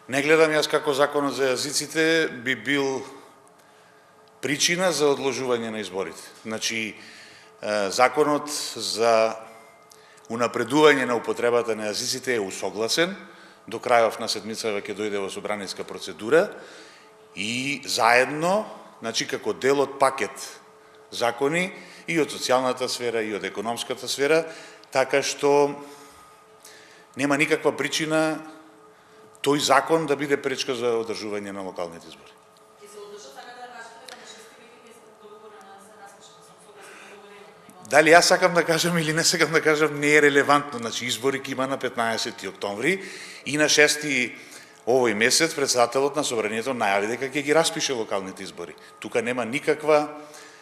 Не гледам јас како законот за јазиците би бил причина за одложување на изборите. Значи, законот за унапредување на употребата на јазиците е усогласен, до крајов на седмицава ќе дојде во собраниска процедура и заедно, значи како дел од пакет закони и од социјалната сфера и од економската сфера, така што нема никаква причина тој закон да биде пречка за одржување на локалните избори. Дали јас сакам да кажам или не сакам да кажам, не е релевантно. Значи, избори ќе има на 15 октомври и на 6 овој месец председателот на собранието најави дека ќе ги распише локалните избори. Тука нема никаква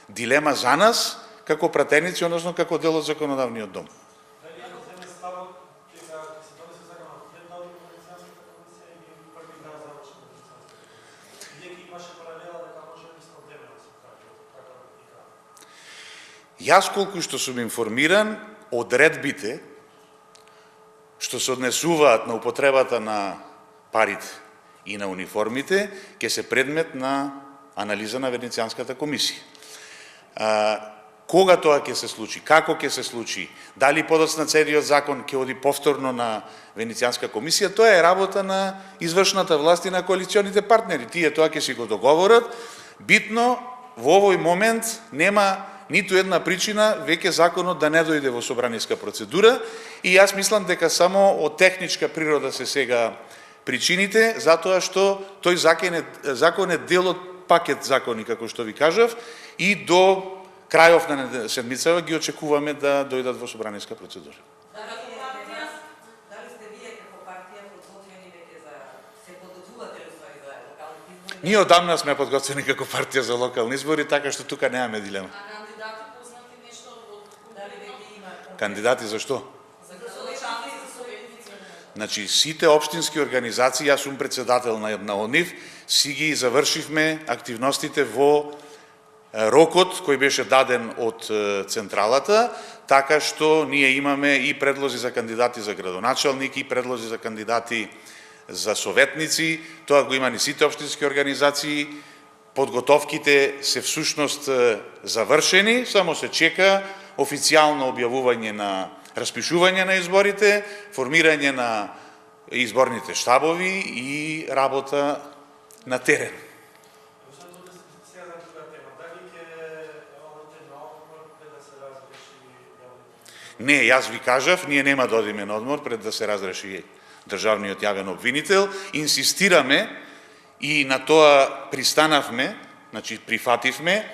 дилема за нас како пратеници, односно како дел од законодавниот дом. Јас колку што сум информиран, одредбите што се однесуваат на употребата на парите и на униформите ќе се предмет на анализа на Венецијанската комисија. Кога тоа ќе се случи, како ќе се случи, дали подоцна целиот закон ќе оди повторно на Венецијанска комисија, тоа е работа на извршната власт и на коалиционите партнери. Тие тоа ќе си го договорат. Битно во овој момент нема ниту една причина веќе законот да не дојде во собраниска процедура и јас мислам дека само од техничка природа се сега причините, затоа што тој закон е дел од пакет закони, како што ви кажав, и до крајов на седмицава ги очекуваме да дојдат во собраниска процедура. Ние одамна сме подготвени како партија за локални избори, така што тука немаме дилема. Кандидати за што? Значи, сите општински организации, јас сум председател на една од нив, си ги завршивме активностите во рокот кој беше даден од централата, така што ние имаме и предлози за кандидати за градоначалник, и предлози за кандидати за советници, тоа го има и сите општински организации, подготовките се всушност завршени, само се чека официјално објавување на распишување на изборите, формирање на изборните штабови и работа на терен. Не, јас ви кажав, ние нема да одиме на одмор пред да се разреши државниот јавен обвинител. Инсистираме и на тоа пристанавме, значи прифативме,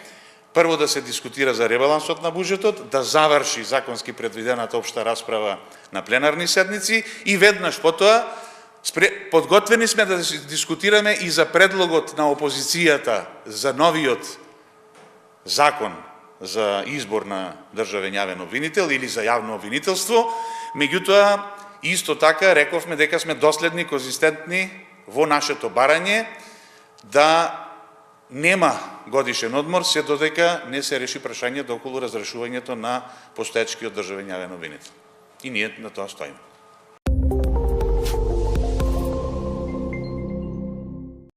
прво да се дискутира за ребалансот на буџетот, да заврши законски предвидената општа расправа на пленарни седници и веднаш потоа подготвени сме да дискутираме и за предлогот на опозицијата за новиот закон за избор на државен јавен обвинител или за јавно обвинителство. Меѓутоа, исто така рековме дека сме доследни, конзистентни во нашето барање да нема годишен одмор се додека не се реши прашањето околу разрешувањето на постоечкиот државен јавен обвинител. И ние на тоа стоиме.